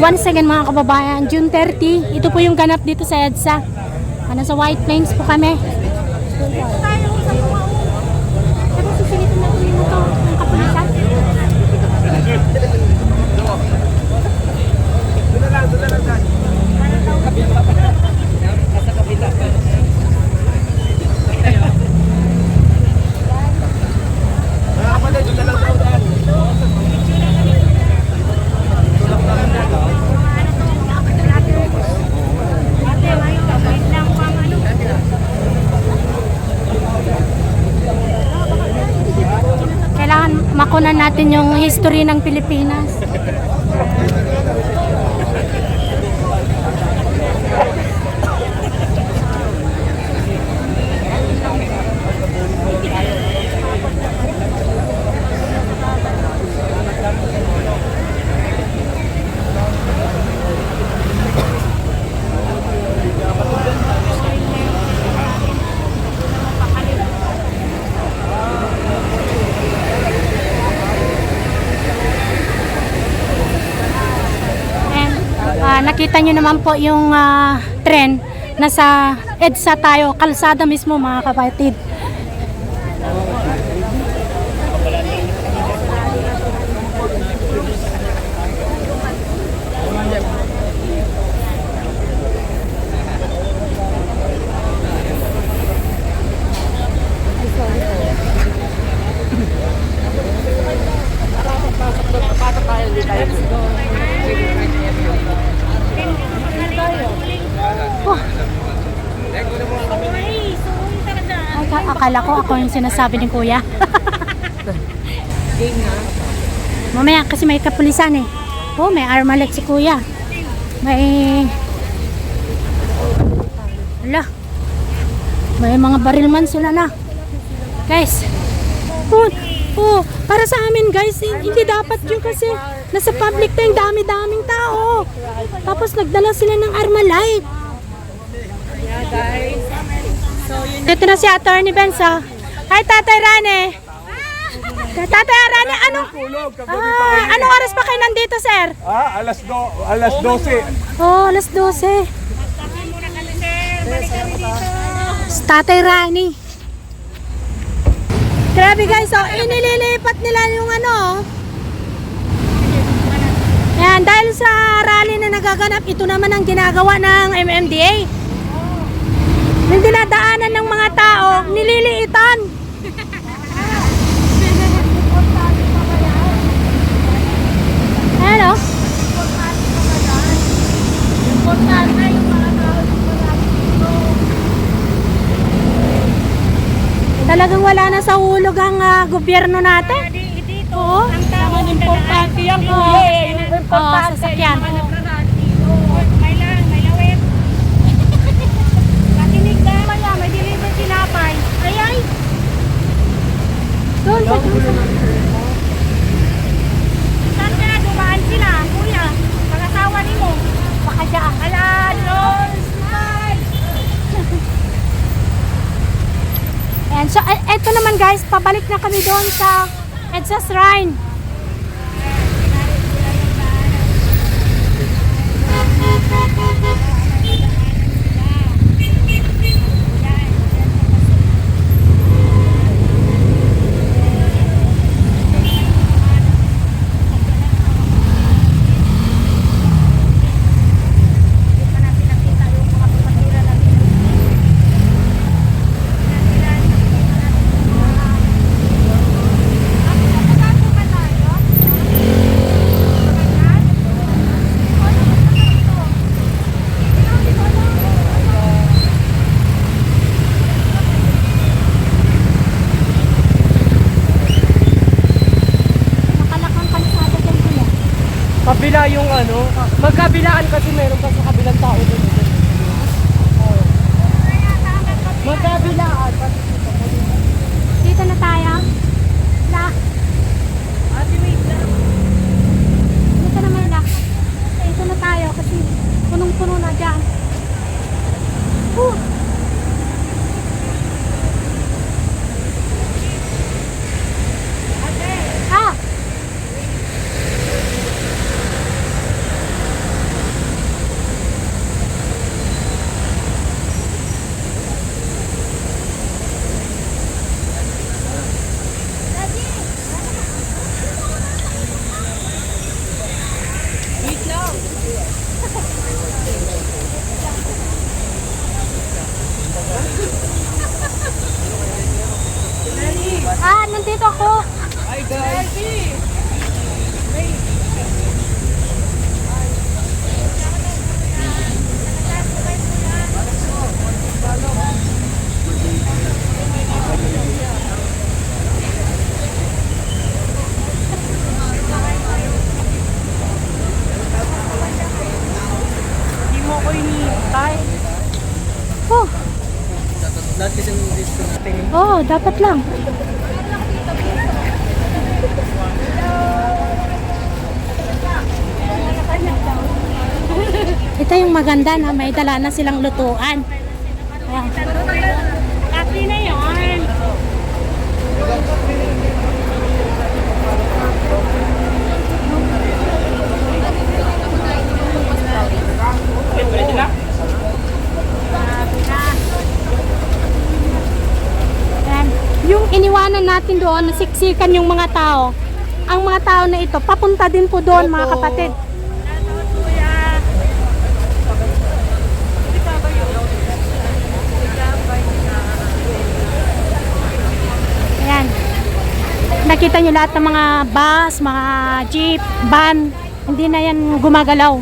Once again mga kababayan, June 30, ito po yung ganap dito sa EDSA. Nasa White Plains po kami. Tapos susilitin natin yung ito, yung kapulisan. Kailangan makunan natin yung history ng Pilipinas. Nakita nyo naman po yung tren. Nasa EDSA tayo, kalsada mismo mga kapatid. Akala ko ako yung sinasabi ni Kuya. Mamaya kasi may kapulisan eh. Oh, may armalite si Kuya. May mga baril man sila na. Guys. Para sa amin guys, hindi dapat yun kasi nasa public tayong dami-daming tao. Tapos nagdala sila ng armalite. Yeah guys. Dito na si Attorney Benza. Hi Tatay Rane. Tatay Rane, anong oras pa kayo nandito, sir? Alas 12. Oh, alas 12. Tatay Rane. Grabe guys, inililipat nila yung Yan, dahil sa rally na nagaganap, ito naman ang ginagawa ng MMDA. Yung dinadaanan ng mga tao, nililiitan. Ano? Talagang wala na sa hulog ang gobyerno natin. Oo. Ang importante yan kuya. Sasakyan. Doon sa Saan ka na dumaan sila, kuya? Pag-asawa ni mo. baka dyan. Ala, Lord, smile! Ayan, so eto naman guys, pabalik na kami doon sa EDSA Shrine. Kabila yung magkabilaan kasi meron pa sa kabilang tao doon. Magkabilaan. Dito na tayo. Dito naman na. Dito na tayo kasi punong-puno na dyan. ako. Hi guys! Hindi mo ko hinihintay. Oh, Lahat kasi ng dito natin. oh, dapat lang. Ito yung maganda na may dala na silang lutuan. Ayan. Kasi na yun! Ayan. Yung iniwanan natin doon, nasiksikan yung mga tao. Ang mga tao na ito, papunta din po doon mga kapatid. Ayan. Nakita nyo lahat ng mga bus, mga jeep, van. Hindi na yan gumagalaw.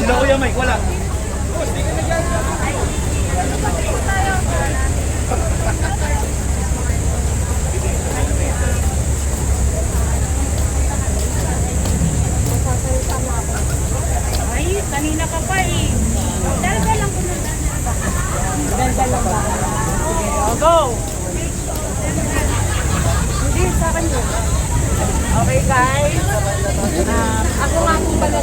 Sila Kuya Mike, wala. Ay, kanina ka pa eh. Dalaga lang ko na. Dalaga lang ba? Sige, go! Hindi, sa akin yun. Okay guys, ako nga po pala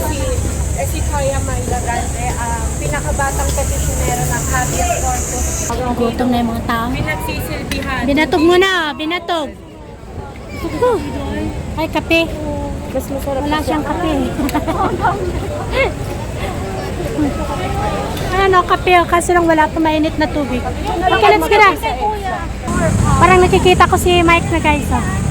si Kuya Maylagante, pinakabatang petisyonero ng habeas corpus. Gutom na yung mga tao. Pinagsisilbihan. Binatog mo na, binatog. Ay, kape. Mas masarap Wala siyang kape. Ano, kape. Kasi lang wala pa mainit na tubig. Okay, let's get out. Parang nakikita ko si Mike na guys. Oh.